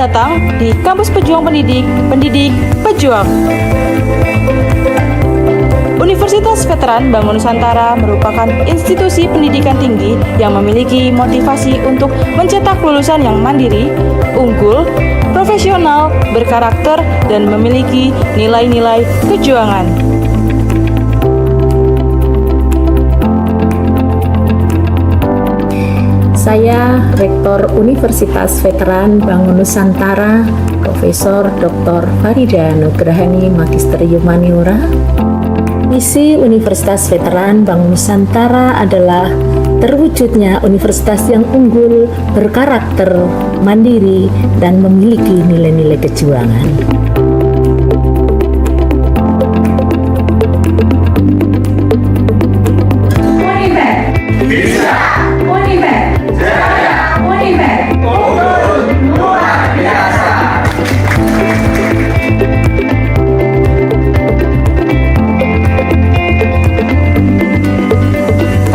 datang di Kampus Pejuang Pendidik, Pendidik Pejuang. Universitas Veteran Bangun Nusantara merupakan institusi pendidikan tinggi yang memiliki motivasi untuk mencetak lulusan yang mandiri, unggul, profesional, berkarakter, dan memiliki nilai-nilai kejuangan. Saya Rektor Universitas Veteran Bangun Nusantara, Profesor Dr. Farida Nugrahani Magister Humaniora. Misi Universitas Veteran Bangun Nusantara adalah terwujudnya universitas yang unggul, berkarakter, mandiri, dan memiliki nilai-nilai kejuangan.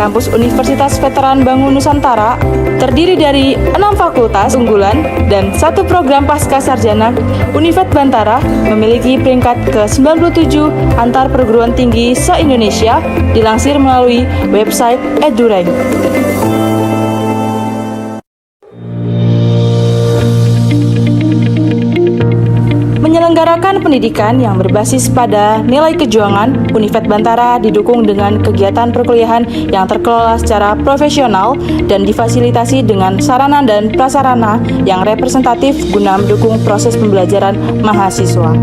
Kampus Universitas Veteran Bangun Nusantara terdiri dari 6 fakultas unggulan dan 1 program pasca sarjana. Univet Bantara memiliki peringkat ke-97 antar perguruan tinggi se-Indonesia, dilansir melalui website EduRank. Menyelenggarakan pendidikan yang berbasis pada nilai kejuangan, Univet Bantara didukung dengan kegiatan perkuliahan yang terkelola secara profesional dan difasilitasi dengan sarana dan prasarana yang representatif guna mendukung proses pembelajaran mahasiswa.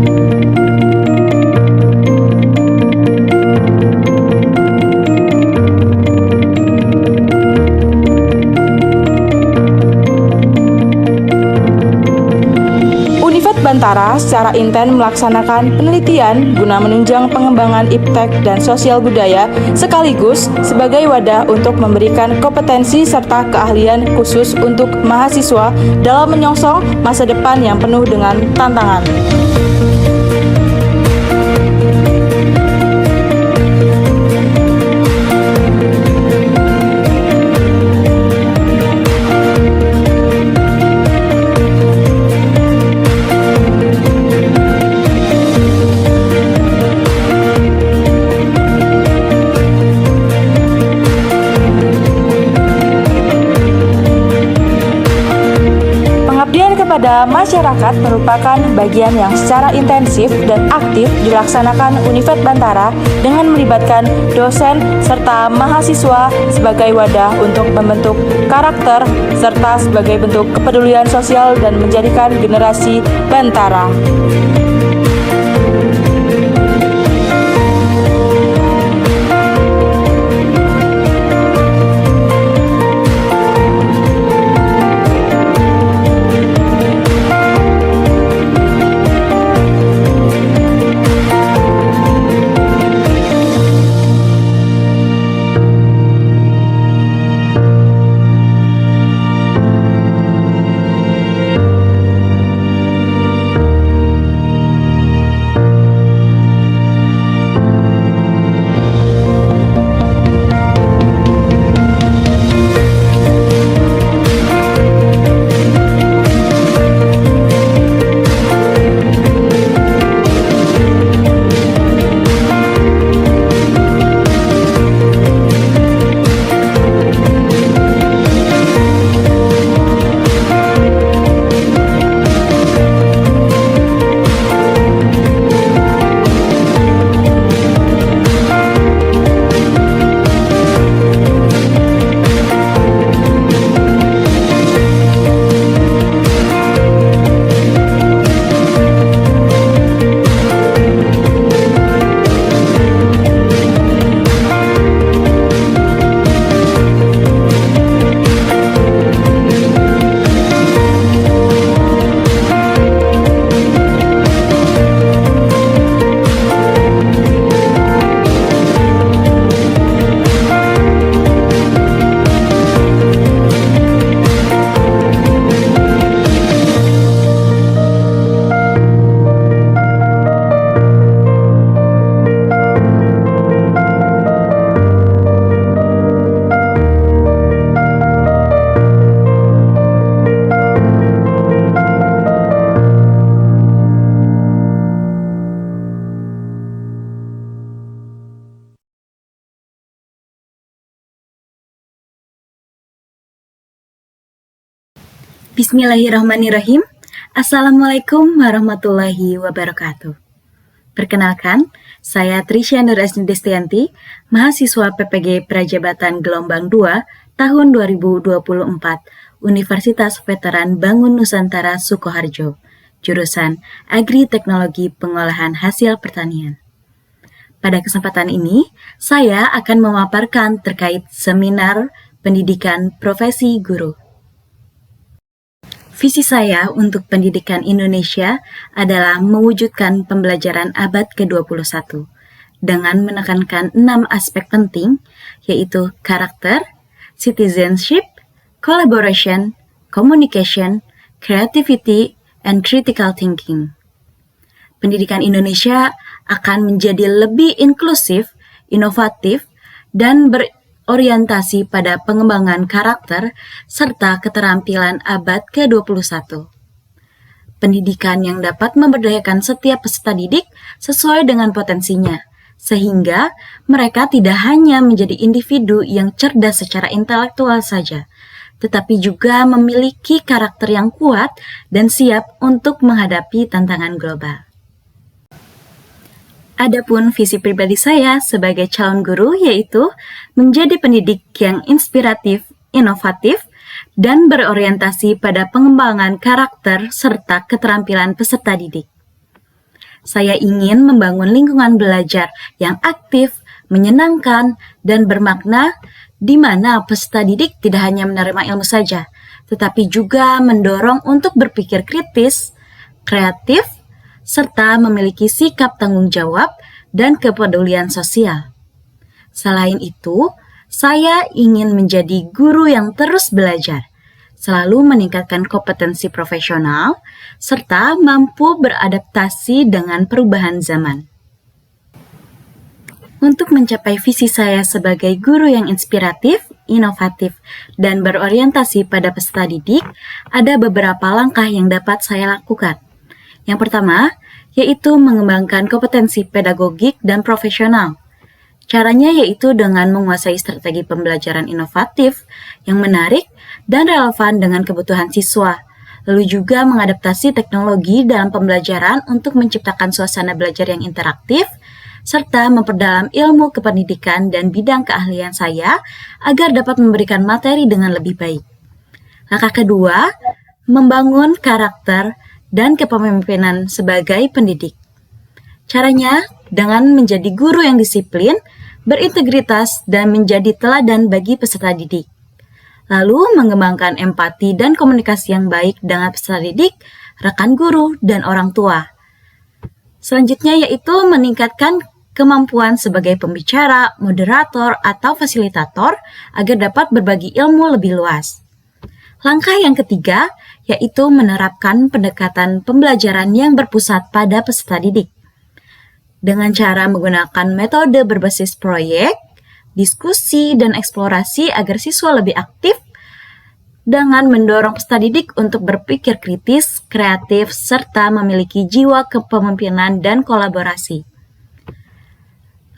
Bantara secara intens melaksanakan penelitian guna menunjang pengembangan iptek dan sosial budaya sekaligus sebagai wadah untuk memberikan kompetensi serta keahlian khusus untuk mahasiswa dalam menyongsong masa depan yang penuh dengan tantangan. Kepada masyarakat merupakan bagian yang secara intensif dan aktif dilaksanakan Univet Bantara dengan melibatkan dosen serta mahasiswa sebagai wadah untuk membentuk karakter serta sebagai bentuk kepedulian sosial dan menjadikan generasi Bantara. Bismillahirrahmanirrahim. Assalamualaikum warahmatullahi wabarakatuh. Perkenalkan, saya Trisha Nur Destianti, mahasiswa PPG Prajabatan Gelombang 2 tahun 2024, Universitas Veteran Bangun Nusantara Sukoharjo, jurusan Agri Teknologi Pengolahan Hasil Pertanian. Pada kesempatan ini, saya akan memaparkan terkait seminar pendidikan profesi guru. Visi saya untuk pendidikan Indonesia adalah mewujudkan pembelajaran abad ke-21 dengan menekankan 6 aspek penting, yaitu karakter, citizenship, collaboration, communication, creativity, and critical thinking. Pendidikan Indonesia akan menjadi lebih inklusif, inovatif, dan berorientasi pada pengembangan karakter serta keterampilan abad ke-21. Pendidikan yang dapat memberdayakan setiap peserta didik sesuai dengan potensinya, sehingga mereka tidak hanya menjadi individu yang cerdas secara intelektual saja, tetapi juga memiliki karakter yang kuat dan siap untuk menghadapi tantangan global. Adapun visi pribadi saya sebagai calon guru yaitu menjadi pendidik yang inspiratif, inovatif, dan berorientasi pada pengembangan karakter serta keterampilan peserta didik. Saya ingin membangun lingkungan belajar yang aktif, menyenangkan, dan bermakna di mana peserta didik tidak hanya menerima ilmu saja, tetapi juga mendorong untuk berpikir kritis, kreatif, serta memiliki sikap tanggung jawab dan kepedulian sosial. Selain itu, saya ingin menjadi guru yang terus belajar, selalu meningkatkan kompetensi profesional, serta mampu beradaptasi dengan perubahan zaman. Untuk mencapai visi saya sebagai guru yang inspiratif, inovatif, dan berorientasi pada peserta didik, ada beberapa langkah yang dapat saya lakukan. Yang pertama, yaitu mengembangkan kompetensi pedagogik dan profesional. Caranya yaitu dengan menguasai strategi pembelajaran inovatif yang menarik dan relevan dengan kebutuhan siswa, lalu juga mengadaptasi teknologi dalam pembelajaran untuk menciptakan suasana belajar yang interaktif, serta memperdalam ilmu kependidikan dan bidang keahlian saya agar dapat memberikan materi dengan lebih baik. Langkah kedua, membangun karakter dan kepemimpinan sebagai pendidik. Caranya dengan menjadi guru yang disiplin, berintegritas, dan menjadi teladan bagi peserta didik. Lalu mengembangkan empati dan komunikasi yang baik dengan peserta didik, rekan guru, dan orang tua. Selanjutnya yaitu meningkatkan kemampuan sebagai pembicara, moderator, atau fasilitator agar dapat berbagi ilmu lebih luas. Langkah yang ketiga yaitu menerapkan pendekatan pembelajaran yang berpusat pada peserta didik. Dengan cara menggunakan metode berbasis proyek, diskusi, dan eksplorasi agar siswa lebih aktif dengan mendorong peserta didik untuk berpikir kritis, kreatif, serta memiliki jiwa kepemimpinan dan kolaborasi.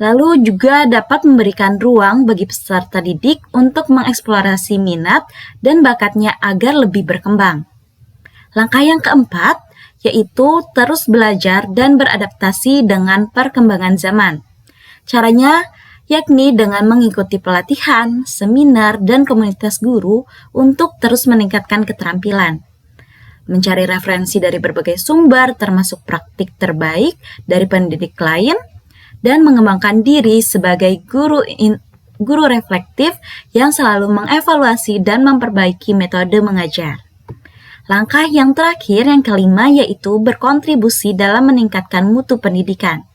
Lalu juga dapat memberikan ruang bagi peserta didik untuk mengeksplorasi minat dan bakatnya agar lebih berkembang. Langkah yang keempat yaitu terus belajar dan beradaptasi dengan perkembangan zaman. Caranya yakni dengan mengikuti pelatihan, seminar, dan komunitas guru untuk terus meningkatkan keterampilan. Mencari referensi dari berbagai sumber termasuk praktik terbaik dari pendidik lain, dan mengembangkan diri sebagai guru reflektif yang selalu mengevaluasi dan memperbaiki metode mengajar. Langkah yang terakhir, yang kelima, yaitu berkontribusi dalam meningkatkan mutu pendidikan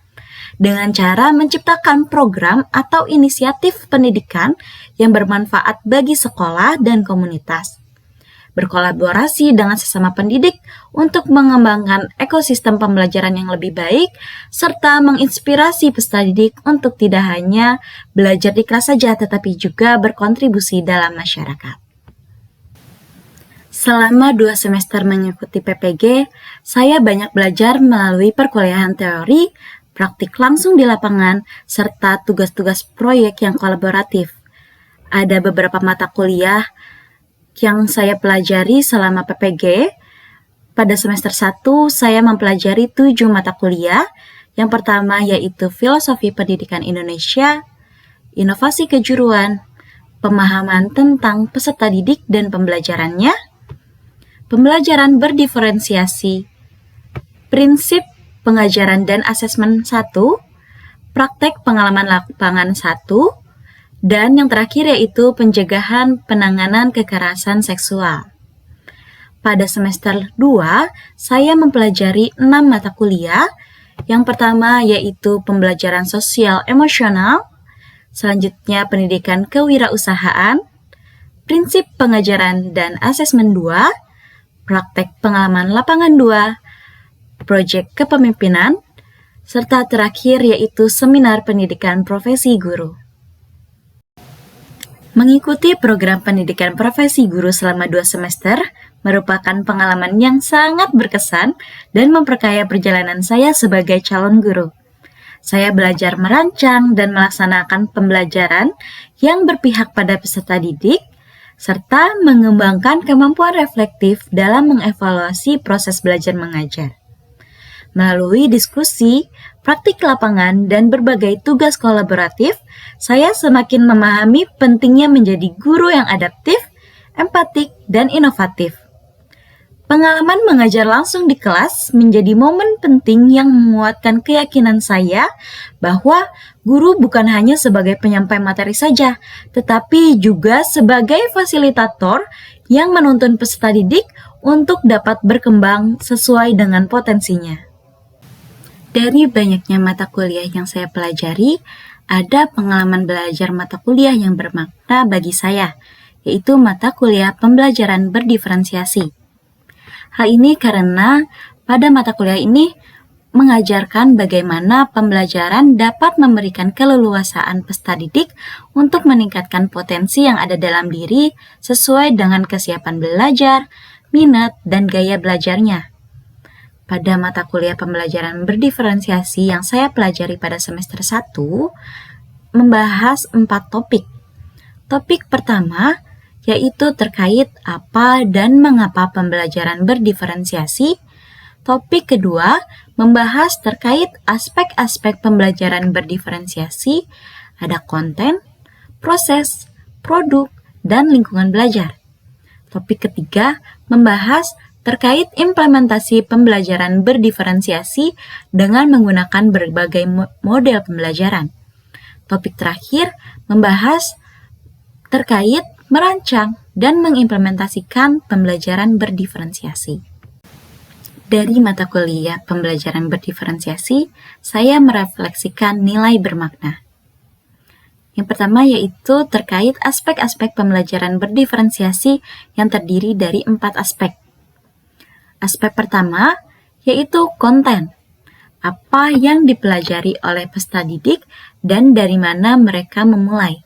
dengan cara menciptakan program atau inisiatif pendidikan yang bermanfaat bagi sekolah dan komunitas. Berkolaborasi dengan sesama pendidik untuk mengembangkan ekosistem pembelajaran yang lebih baik, serta menginspirasi peserta didik untuk tidak hanya belajar di kelas saja, tetapi juga berkontribusi dalam masyarakat. Selama 2 semester mengikuti PPG, saya banyak belajar melalui perkuliahan teori, praktik langsung di lapangan, serta tugas-tugas proyek yang kolaboratif. Ada beberapa mata kuliah yang saya pelajari selama PPG, pada semester 1 saya mempelajari 7 mata kuliah. Yang pertama yaitu Filosofi Pendidikan Indonesia, Inovasi Kejuruan, Pemahaman tentang peserta didik dan pembelajarannya, Pembelajaran berdiferensiasi, Prinsip pengajaran dan asesmen 1, Praktek pengalaman lapangan 1, dan yang terakhir yaitu Pencegahan penanganan kekerasan seksual. Pada semester 2, saya mempelajari 6 mata kuliah. Yang pertama yaitu Pembelajaran Sosial Emosional, selanjutnya Pendidikan Kewirausahaan, Prinsip Pengajaran dan Asesmen 2, Praktek Pengalaman Lapangan 2, Proyek Kepemimpinan, serta terakhir yaitu Seminar Pendidikan Profesi Guru. Mengikuti program pendidikan profesi guru selama 2 semester merupakan pengalaman yang sangat berkesan dan memperkaya perjalanan saya sebagai calon guru. Saya belajar merancang dan melaksanakan pembelajaran yang berpihak pada peserta didik, serta mengembangkan kemampuan reflektif dalam mengevaluasi proses belajar mengajar. Melalui diskusi, praktik lapangan, dan berbagai tugas kolaboratif, saya semakin memahami pentingnya menjadi guru yang adaptif, empatik, dan inovatif. Pengalaman mengajar langsung di kelas menjadi momen penting yang menguatkan keyakinan saya bahwa guru bukan hanya sebagai penyampai materi saja, tetapi juga sebagai fasilitator yang menuntun peserta didik untuk dapat berkembang sesuai dengan potensinya. Dari banyaknya mata kuliah yang saya pelajari, ada pengalaman belajar mata kuliah yang bermakna bagi saya, yaitu mata kuliah pembelajaran berdiferensiasi. Hal ini karena pada mata kuliah ini mengajarkan bagaimana pembelajaran dapat memberikan keleluasaan peserta didik untuk meningkatkan potensi yang ada dalam diri sesuai dengan kesiapan belajar, minat, dan gaya belajarnya. Pada mata kuliah pembelajaran berdiferensiasi yang saya pelajari pada semester 1, membahas 4 topik. Topik pertama yaitu terkait apa dan mengapa pembelajaran berdiferensiasi. Topik kedua membahas terkait aspek-aspek pembelajaran berdiferensiasi, ada konten, proses, produk, dan lingkungan belajar. Topik ketiga membahas terkait implementasi pembelajaran berdiferensiasi dengan menggunakan berbagai model pembelajaran. Topik terakhir membahas terkait merancang dan mengimplementasikan pembelajaran berdiferensiasi. Dari mata kuliah pembelajaran berdiferensiasi, saya merefleksikan nilai bermakna. Yang pertama yaitu terkait aspek-aspek pembelajaran berdiferensiasi yang terdiri dari 4 aspek. Aspek pertama yaitu konten. Apa yang dipelajari oleh peserta didik dan dari mana mereka memulai.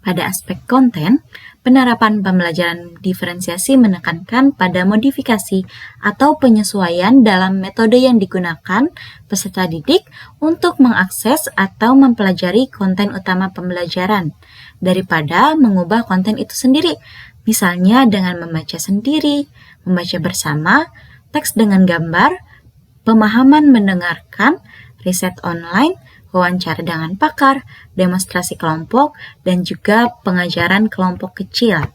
Pada aspek konten, penerapan pembelajaran diferensiasi menekankan pada modifikasi atau penyesuaian dalam metode yang digunakan peserta didik untuk mengakses atau mempelajari konten utama pembelajaran daripada mengubah konten itu sendiri, misalnya dengan membaca sendiri, membaca bersama, teks dengan gambar, pemahaman mendengarkan, riset online, wawancara dengan pakar, demonstrasi kelompok, dan juga pengajaran kelompok kecil.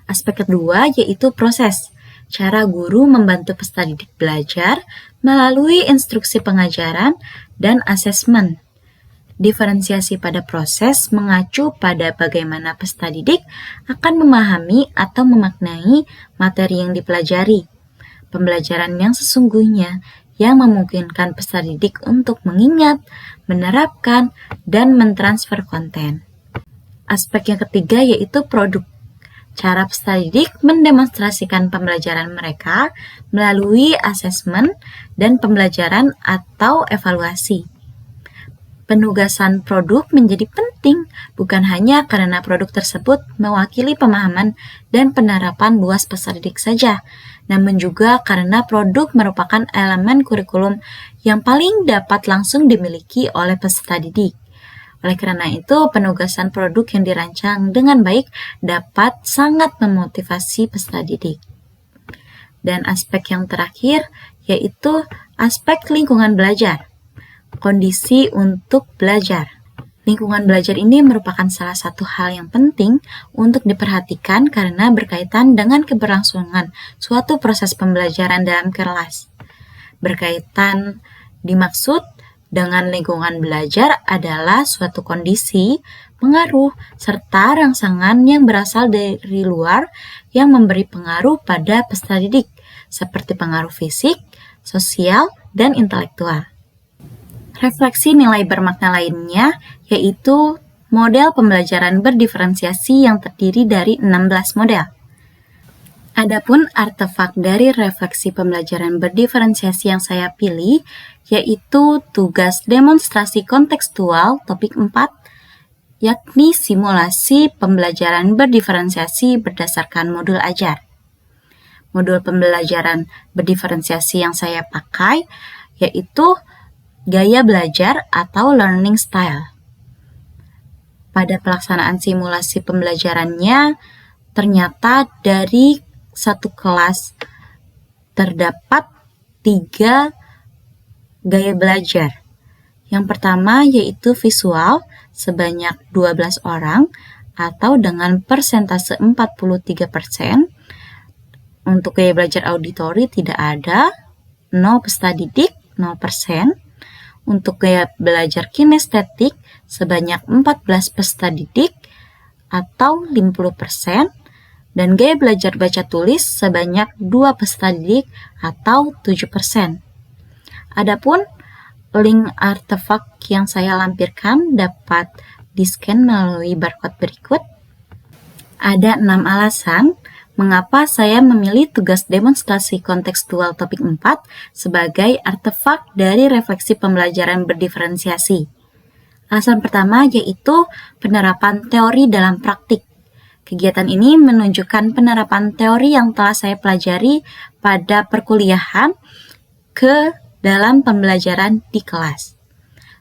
Aspek kedua yaitu proses. Cara guru membantu peserta didik belajar melalui instruksi pengajaran dan asesmen. Diferensiasi pada proses mengacu pada bagaimana peserta didik akan memahami atau memaknai materi yang dipelajari. Pembelajaran yang sesungguhnya yang memungkinkan peserta didik untuk mengingat, menerapkan, dan mentransfer konten. Aspek yang ketiga yaitu produk. Cara peserta didik mendemonstrasikan pembelajaran mereka melalui asesmen dan pembelajaran atau evaluasi. Penugasan produk menjadi penting bukan hanya karena produk tersebut mewakili pemahaman dan penerapan luas peserta didik saja, namun juga karena produk merupakan elemen kurikulum yang paling dapat langsung dimiliki oleh peserta didik. Oleh karena itu, penugasan produk yang dirancang dengan baik dapat sangat memotivasi peserta didik. Dan aspek yang terakhir yaitu aspek lingkungan belajar. Kondisi untuk belajar. Lingkungan belajar ini merupakan salah satu hal yang penting untuk diperhatikan karena berkaitan dengan keberlangsungan suatu proses pembelajaran dalam kelas. Berkaitan dimaksud dengan lingkungan belajar adalah suatu kondisi, pengaruh, serta rangsangan yang berasal dari luar yang memberi pengaruh pada peserta didik, seperti pengaruh fisik, sosial, dan intelektual. Refleksi nilai bermakna lainnya yaitu model pembelajaran berdiferensiasi yang terdiri dari 16 model. Adapun artefak dari refleksi pembelajaran berdiferensiasi yang saya pilih yaitu tugas demonstrasi kontekstual topik 4, yakni simulasi pembelajaran berdiferensiasi berdasarkan modul ajar. Modul pembelajaran berdiferensiasi yang saya pakai yaitu gaya belajar atau learning style. Pada pelaksanaan simulasi pembelajarannya, ternyata dari satu kelas terdapat 3 gaya belajar. Yang pertama yaitu visual sebanyak 12 orang atau dengan persentase 43%. Untuk gaya belajar auditori tidak ada, 0 peserta didik, 0%. Untuk gaya belajar kinestetik sebanyak 14 peserta didik atau 50%, dan gaya belajar baca tulis sebanyak 2 peserta didik atau 7%. Adapun link artefak yang saya lampirkan dapat di-scan melalui barcode berikut. Ada 6 alasan mengapa saya memilih tugas demonstrasi kontekstual topik 4 sebagai artefak dari refleksi pembelajaran berdiferensiasi. Alasan pertama yaitu penerapan teori dalam praktik. Kegiatan ini menunjukkan penerapan teori yang telah saya pelajari pada perkuliahan ke dalam pembelajaran di kelas.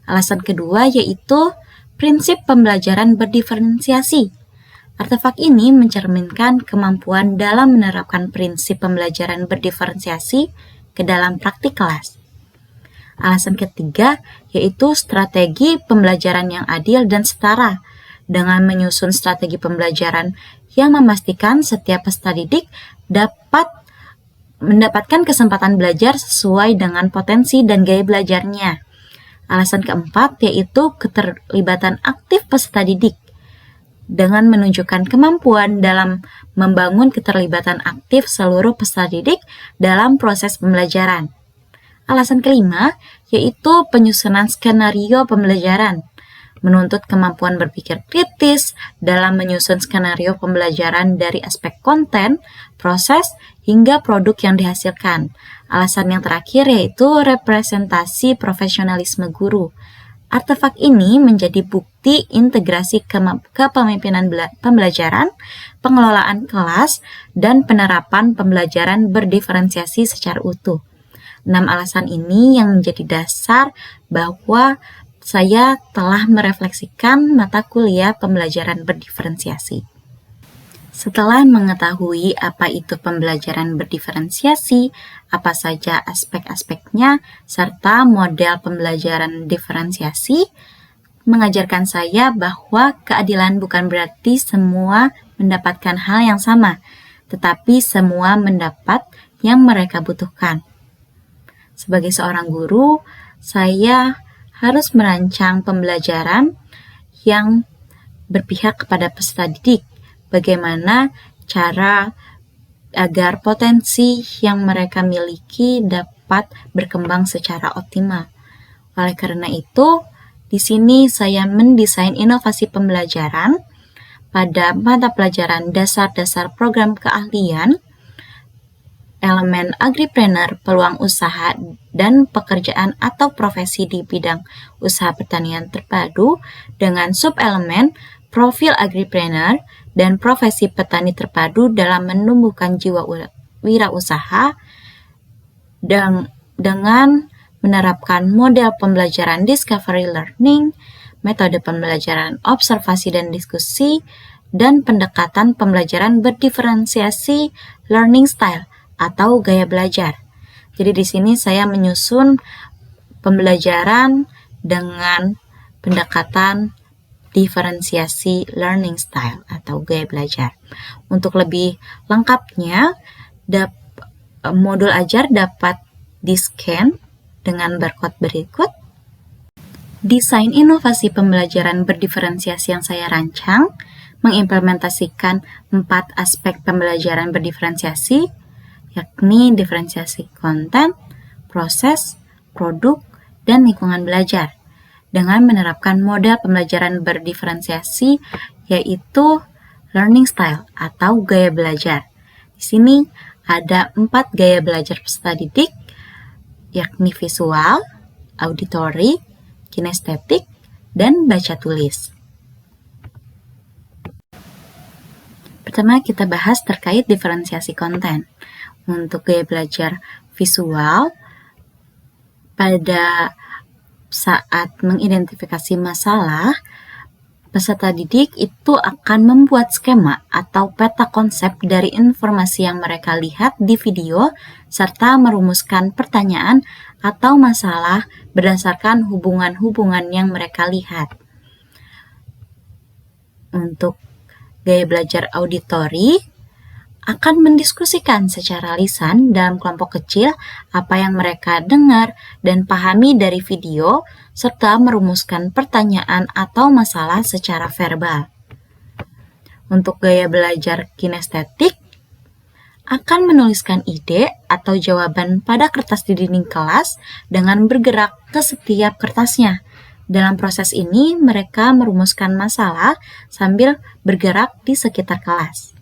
Alasan kedua yaitu prinsip pembelajaran berdiferensiasi. Artefak ini mencerminkan kemampuan dalam menerapkan prinsip pembelajaran berdiferensiasi ke dalam praktik kelas. Alasan ketiga yaitu strategi pembelajaran yang adil dan setara, dengan menyusun strategi pembelajaran yang memastikan setiap peserta didik dapat mendapatkan kesempatan belajar sesuai dengan potensi dan gaya belajarnya. Alasan keempat yaitu keterlibatan aktif peserta didik, dengan menunjukkan kemampuan dalam membangun keterlibatan aktif seluruh peserta didik dalam proses pembelajaran. Alasan kelima yaitu penyusunan skenario pembelajaran, menuntut kemampuan berpikir kritis dalam menyusun skenario pembelajaran dari aspek konten, proses, hingga produk yang dihasilkan. Alasan yang terakhir yaitu representasi profesionalisme guru. Artefak ini menjadi bukti integrasi kepemimpinan pembelajaran, pengelolaan kelas, dan penerapan pembelajaran berdiferensiasi secara utuh. 6 alasan ini yang menjadi dasar bahwa saya telah merefleksikan mata kuliah pembelajaran berdiferensiasi. Setelah mengetahui apa itu pembelajaran berdiferensiasi, apa saja aspek-aspeknya, serta model pembelajaran diferensiasi, mengajarkan saya bahwa keadilan bukan berarti semua mendapatkan hal yang sama, tetapi semua mendapat yang mereka butuhkan. Sebagai seorang guru, saya harus merancang pembelajaran yang berpihak kepada peserta didik. Bagaimana cara agar potensi yang mereka miliki dapat berkembang secara optimal. Oleh karena itu, di sini saya mendesain inovasi pembelajaran pada mata pelajaran dasar-dasar program keahlian, elemen agripreneur, peluang usaha dan pekerjaan atau profesi di bidang usaha pertanian terpadu dengan subelemen profil agripreneur dan profesi petani terpadu dalam menumbuhkan jiwa wirausaha dengan menerapkan model pembelajaran discovery learning, metode pembelajaran observasi dan diskusi, dan pendekatan pembelajaran berdiferensiasi learning style atau gaya belajar. Jadi di sini saya menyusun pembelajaran dengan pendekatan diferensiasi learning style atau gaya belajar. Untuk lebih lengkapnya, modul ajar dapat di-scan dengan barcode berikut. Desain inovasi pembelajaran berdiferensiasi yang saya rancang mengimplementasikan 4 aspek pembelajaran berdiferensiasi, yakni diferensiasi konten, proses, produk, dan lingkungan belajar, dengan menerapkan model pembelajaran berdiferensiasi yaitu learning style atau gaya belajar. Di sini ada 4 gaya belajar peserta didik, yakni visual, auditory, kinestetik, dan baca tulis. Pertama kita bahas terkait diferensiasi konten. Untuk gaya belajar visual, pada saat mengidentifikasi masalah, peserta didik itu akan membuat skema atau peta konsep dari informasi yang mereka lihat di video, serta merumuskan pertanyaan atau masalah berdasarkan hubungan-hubungan yang mereka lihat. Untuk gaya belajar auditori, akan mendiskusikan secara lisan dalam kelompok kecil apa yang mereka dengar dan pahami dari video, serta merumuskan pertanyaan atau masalah secara verbal. Untuk gaya belajar kinestetik, akan menuliskan ide atau jawaban pada kertas di dinding kelas dengan bergerak ke setiap kertasnya. Dalam proses ini, mereka merumuskan masalah sambil bergerak di sekitar kelas.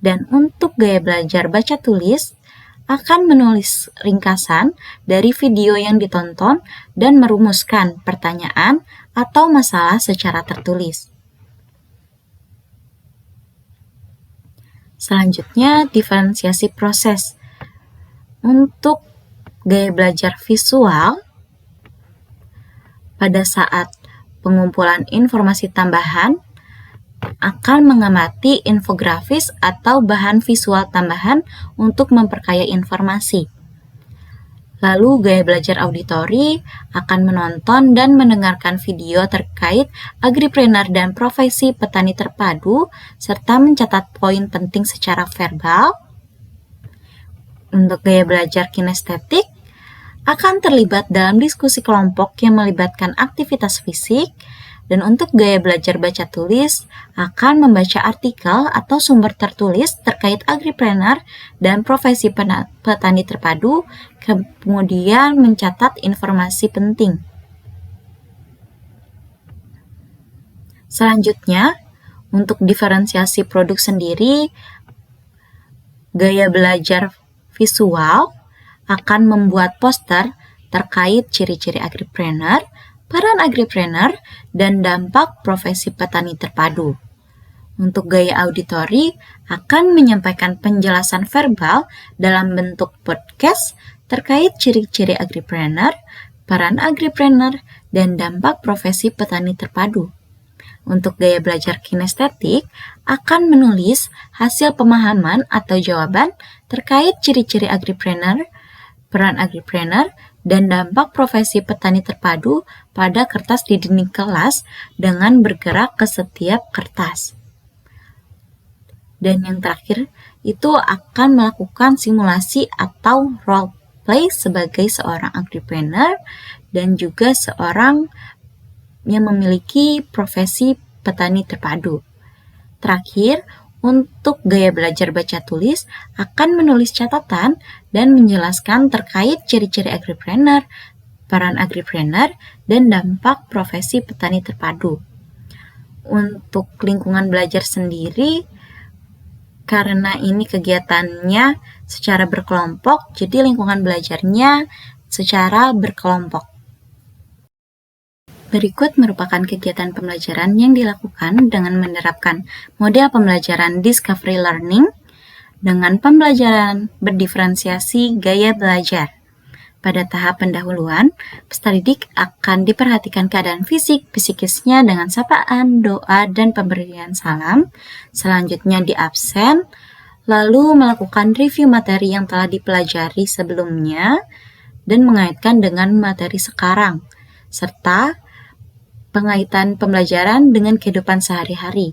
Dan untuk gaya belajar baca tulis, akan menulis ringkasan dari video yang ditonton dan merumuskan pertanyaan atau masalah secara tertulis. Selanjutnya, diferensiasi proses. Untuk gaya belajar visual, pada saat pengumpulan informasi tambahan, akan mengamati infografis atau bahan visual tambahan untuk memperkaya informasi. Lalu gaya belajar auditori akan menonton dan mendengarkan video terkait agripreneur dan profesi petani terpadu, serta mencatat poin penting secara verbal. Untuk gaya belajar kinestetik, akan terlibat dalam diskusi kelompok yang melibatkan aktivitas fisik. Dan untuk gaya belajar baca tulis, akan membaca artikel atau sumber tertulis terkait agripreneur dan profesi petani terpadu, kemudian mencatat informasi penting. Selanjutnya, untuk diferensiasi produk sendiri, gaya belajar visual akan membuat poster terkait ciri-ciri agripreneur, peran agripreneur, dan dampak profesi petani terpadu. Untuk gaya auditori akan menyampaikan penjelasan verbal dalam bentuk podcast terkait ciri-ciri agripreneur, peran agripreneur, dan dampak profesi petani terpadu. Untuk gaya belajar kinestetik akan menulis hasil pemahaman atau jawaban terkait ciri-ciri agripreneur, peran agripreneur, dan dampak profesi petani terpadu pada kertas di dinding kelas dengan bergerak ke setiap kertas. Dan yang terakhir, itu akan melakukan simulasi atau role play sebagai seorang agripreneur dan juga seorang yang memiliki profesi petani terpadu. Terakhir, untuk gaya belajar baca tulis akan menulis catatan dan menjelaskan terkait ciri-ciri agripreneur, peran agripreneur, dan dampak profesi petani terpadu. Untuk lingkungan belajar sendiri, karena ini kegiatannya secara berkelompok, jadi lingkungan belajarnya secara berkelompok. Berikut merupakan kegiatan pembelajaran yang dilakukan dengan menerapkan model pembelajaran Discovery Learning dengan pembelajaran berdiferensiasi gaya belajar. Pada tahap pendahuluan, peserta didik akan diperhatikan keadaan fisik, psikisnya dengan sapaan, doa, dan pemberian salam. Selanjutnya di absen, lalu melakukan review materi yang telah dipelajari sebelumnya dan mengaitkan dengan materi sekarang, serta pengaitan pembelajaran dengan kehidupan sehari-hari.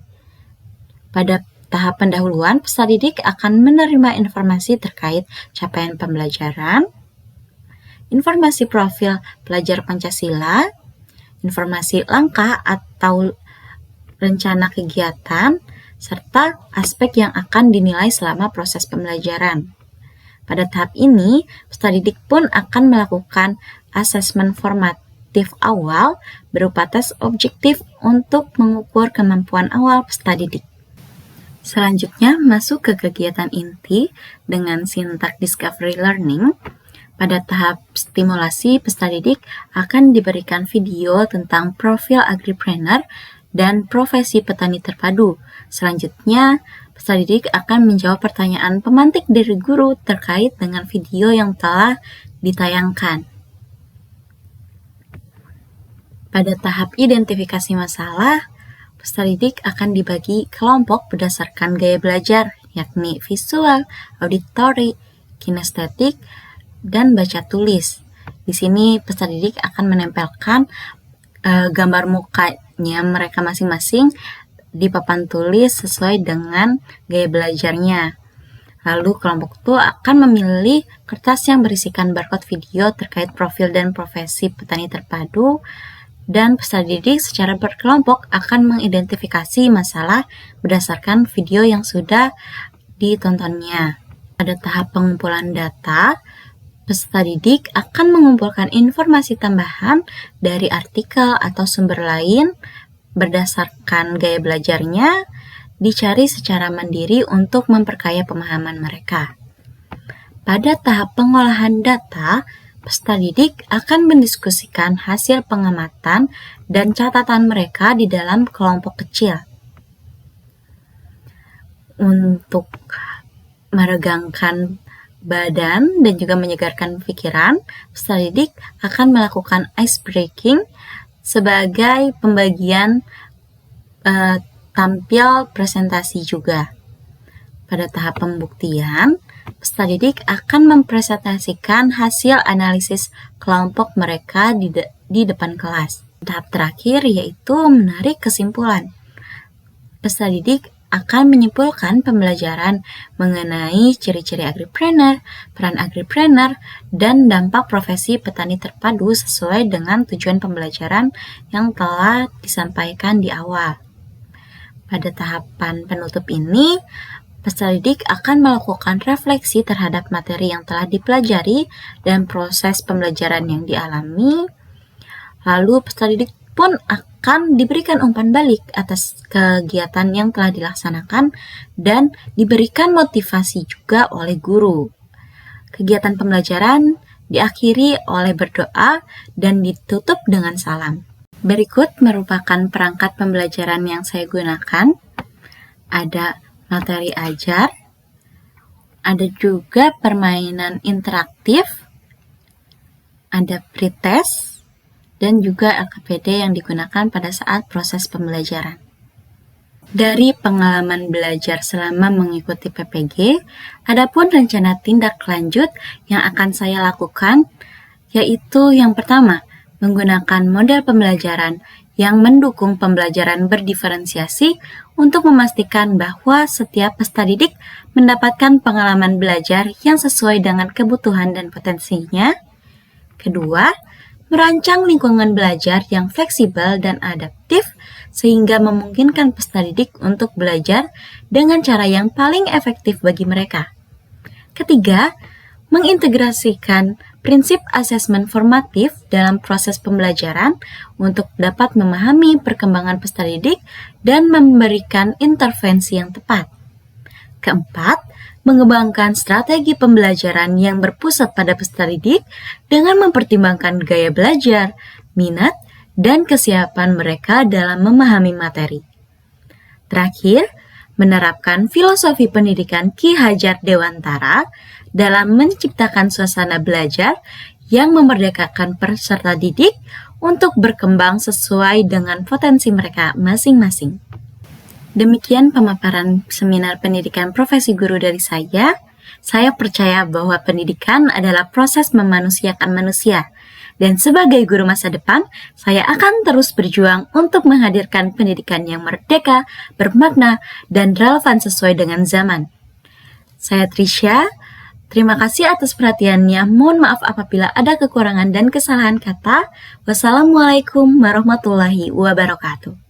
Pada tahap pendahuluan, peserta didik akan menerima informasi terkait capaian pembelajaran, informasi profil pelajar Pancasila, informasi langkah atau rencana kegiatan, serta aspek yang akan dinilai selama proses pembelajaran. Pada tahap ini, peserta didik pun akan melakukan asesmen formatif awal berupa tes objektif untuk mengukur kemampuan awal peserta didik. Selanjutnya, masuk ke kegiatan inti dengan sintak discovery learning. Pada tahap stimulasi, peserta didik akan diberikan video tentang profil agripreneur dan profesi petani terpadu. Selanjutnya, peserta didik akan menjawab pertanyaan pemantik dari guru terkait dengan video yang telah ditayangkan. Pada tahap identifikasi masalah, peserta didik akan dibagi kelompok berdasarkan gaya belajar, yakni visual, auditory, kinestetik, dan baca tulis. Di sini peserta didik akan menempelkan gambar mukanya mereka masing-masing di papan tulis sesuai dengan gaya belajarnya. Lalu kelompok itu akan memilih kertas yang berisikan barcode video terkait profil dan profesi petani terpadu, dan peserta didik secara berkelompok akan mengidentifikasi masalah berdasarkan video yang sudah ditontonnya. Pada tahap pengumpulan data, peserta didik akan mengumpulkan informasi tambahan dari artikel atau sumber lain berdasarkan gaya belajarnya, dicari secara mandiri untuk memperkaya pemahaman mereka. Pada tahap pengolahan data, peserta didik akan mendiskusikan hasil pengamatan dan catatan mereka di dalam kelompok kecil. Untuk meregangkan badan dan juga menyegarkan pikiran, peserta didik akan melakukan ice breaking sebagai pembagian tampil presentasi juga. Pada tahap pembuktian, peserta didik akan mempresentasikan hasil analisis kelompok mereka di depan kelas. Tahap terakhir yaitu menarik kesimpulan. Peserta didik akan menyimpulkan pembelajaran mengenai ciri-ciri agripreneur, peran agripreneur, dan dampak profesi petani terpadu sesuai dengan tujuan pembelajaran yang telah disampaikan di awal. Pada tahapan penutup ini, peserta didik akan melakukan refleksi terhadap materi yang telah dipelajari dan proses pembelajaran yang dialami. Lalu peserta didik pun akan diberikan umpan balik atas kegiatan yang telah dilaksanakan dan diberikan motivasi juga oleh guru. Kegiatan pembelajaran diakhiri oleh berdoa dan ditutup dengan salam. Berikut merupakan perangkat pembelajaran yang saya gunakan. Ada materi ajar, ada juga permainan interaktif, ada pretest, dan juga LKPD yang digunakan pada saat proses pembelajaran. Dari pengalaman belajar selama mengikuti PPG, adapun rencana tindak lanjut yang akan saya lakukan, yaitu yang pertama, menggunakan model pembelajaran yang mendukung pembelajaran berdiferensiasi untuk memastikan bahwa setiap peserta didik mendapatkan pengalaman belajar yang sesuai dengan kebutuhan dan potensinya. Kedua, merancang lingkungan belajar yang fleksibel dan adaptif sehingga memungkinkan peserta didik untuk belajar dengan cara yang paling efektif bagi mereka. Ketiga, mengintegrasikan prinsip asesmen formatif dalam proses pembelajaran untuk dapat memahami perkembangan peserta didik dan memberikan intervensi yang tepat. Keempat, mengembangkan strategi pembelajaran yang berpusat pada peserta didik dengan mempertimbangkan gaya belajar, minat, dan kesiapan mereka dalam memahami materi. Terakhir, menerapkan filosofi pendidikan Ki Hajar Dewantara dalam menciptakan suasana belajar yang memerdekakan peserta didik untuk berkembang sesuai dengan potensi mereka masing-masing. Demikian pemaparan seminar pendidikan profesi guru dari saya. Saya percaya bahwa pendidikan adalah proses memanusiakan manusia. Dan sebagai guru masa depan, saya akan terus berjuang untuk menghadirkan pendidikan yang merdeka, bermakna, dan relevan sesuai dengan zaman. Saya Trisha, terima kasih atas perhatiannya. Mohon maaf apabila ada kekurangan dan kesalahan kata. Wassalamualaikum warahmatullahi wabarakatuh.